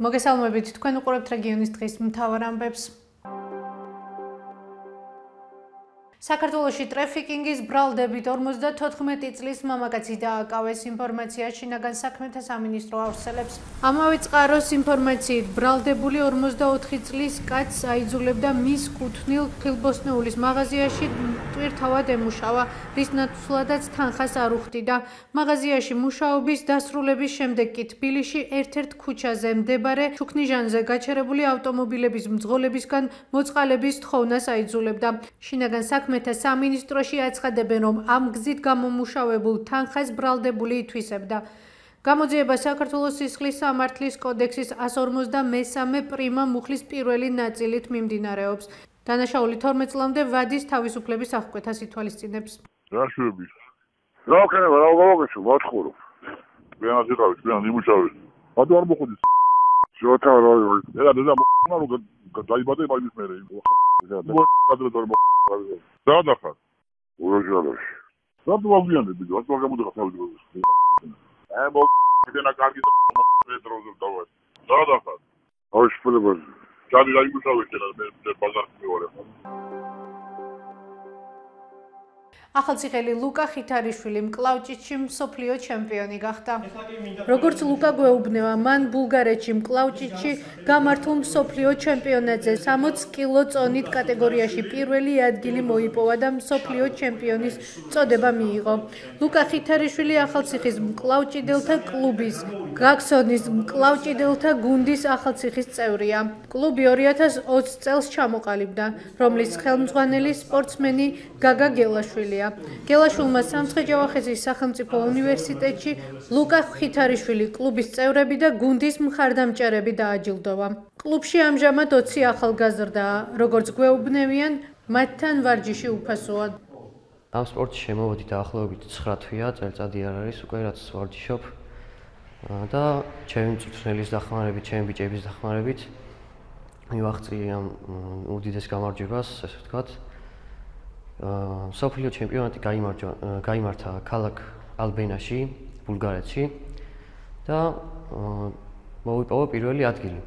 მოგესალმებით, თქვენ უყურებთ რეგიონის დღის მთავარ ამბებს. საქართველოში ტრაფიკინგის ბრალდებით 54 წლის მამაკაცი დააკავეს. ინფორმაცია შინაგან საქმეთა სამინისტრო ავრცელებს. ამავე წყაროს ინფორმაციით ბრალდებული 44 წლის კაცს აიძულებდა მის კუთვნილ ხილბოსნეულის მაღაზიაში ტვირთავად ემუშავა, რის ნაცვლადაც თანხას არ უხდიდა. მაღაზიაში მუშაობის დასრულების შემდეგ კი თბილისში ერთ-ერთ ქუჩაზე მდებარე ჩუქნიჟანზე გაჩერებული ავტომობილების მძღოლებისგან მოწყალების თხოვნას აიძულებდა. შინაგან საქმეთა სამინისტროში აცხადებენ, რომ ამ გზით გამომუშავებულ თანხას ბრალდებული ითვისებდა. გამოძიება საქართველოს სისხლის სამართლის კოდექსის 153 პრიმა მუხლის პირველი ნაწილით მიმდინარეობს. დანაშაული 12 წლამდე ვადის თავისუფლების აღკვეთას ითვალისწინებს. რა შვები? რა ხდება? რა გავაკეთე? ვათხურო. ვენა ზიყავით, ვენა იმუშავეთ. ბატო არ მოხოდი. შოთა რა. ეხლა და რომ დაიბადე მაგის მერე. რა დახარ? უროჟალოში. რა დავაგიანებ ბიჭო? რა გამოდიხარ თავი? მოგენა კარგი მეტროზე დავარ. რა დახარ? აუშ ფულებაზე. ჯარი რა იმუშავე කියලා მე ბაზარში მივარ. ახალციხელი ლუკა ხითარიშვილი მკლავჭიდში მსოფლიო ჩემპიონი გახდა. როგორც ლუკა გვეუბნება, მან ბულგარეთში მკლავჭიდში გამართულ მსოფლიო ჩემპიონატზე 60 კილო წონით კატეგორიაში პირველი ადგილი მოიპოვა და მსოფლიო ჩემპიონის წოდება მიიღო. ლუკა ხითარიშვილი ახალციხის მკლავჭიდელთა კლუბის გაგსონის მკლავჭიდელთა გუნდის ახალციხის წევრია. კლუბი 2020 წელს ჩამოყალიბდა, რომლის ხელმძღვანელი სპორტსმენი გაგა გელაშვილია. გელაშვილმა სამცხე-ჯავახეთის სახელმწიფო უნივერსიტეტში ლუკა ხითარიშვილი კლუბის წევრები და გუნდის მხარდამჭერები დააჯილდოვა. კლუბში ამჟამად 20 ახალგაზრდაა, როგორც გვეუბნებიან, მათთან ვარჯიში უფასოა. ამ სპორტში შემოვედი დაახლოებით 9 თვეა, წელიწადი არ არის უკვე რაც ვარჯიშობ და ჩემი მწვრთნელის დახმარებით, ჩემი ბიჭების დახმარებით მივაღწია ამ უდიდეს გამარჯვებას, ასე ვთქვათ. მსოფლიო ჩემპიონატი გაიმართა ქალაქ ალბენაში, ბულგარეთში და მოვიპოვა პირველი ადგილი.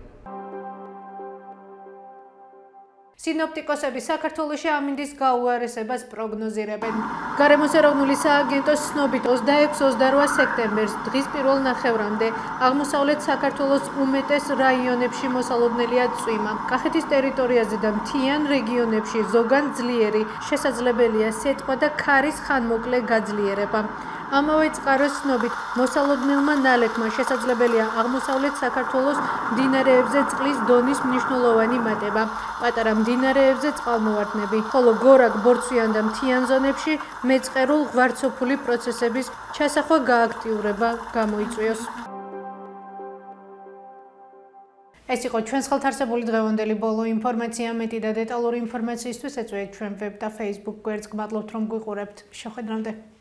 სინოპტიკოსები საქართველოში ამინდის გაუარესებას პროგნოზირებენ. გარემოს ეროვნული სააგენტოს ცნობით 26-28 სექტემბერს დღის პირველ ნახევრამდე აღმოსავლეთ საქართველოს უმეტეს რაიონებში მოსალოდნელია წვიმა. კახეთის ტერიტორიაზე და მთიან რეგიონებში ზოგან ძლიერი, შესაძლებელია სიტყვა და ქარის ხანმოკლე გაძლიერება. ამავე წყაროს ცნობით მოსალოდნელმა ნალექმა შესაძლებელია აღმოსავლეთ საქართველოს მდინარეებზე წყლის დონის მნიშვნელოვანი მატება, პატარა მდინარეებზე წყალმოვარდნები, ხოლო გორაკ, ბორცვიან და მთიან ზონებში მეწყერულ ღვარცოფული პროცესების ჩასახვა გააქტიურება გამოიწვიოს. ეს იყო ჩვენს ხელთ არსებული დღევანდელი ბოლო ინფორმაცია. მეტი და დეტალური ინფორმაციისთვის ეწვიეთ ჩვენ ვებ და Facebook გვერდს. გმადლობთ რომ გვიყურებთ. შეხვედრამდე.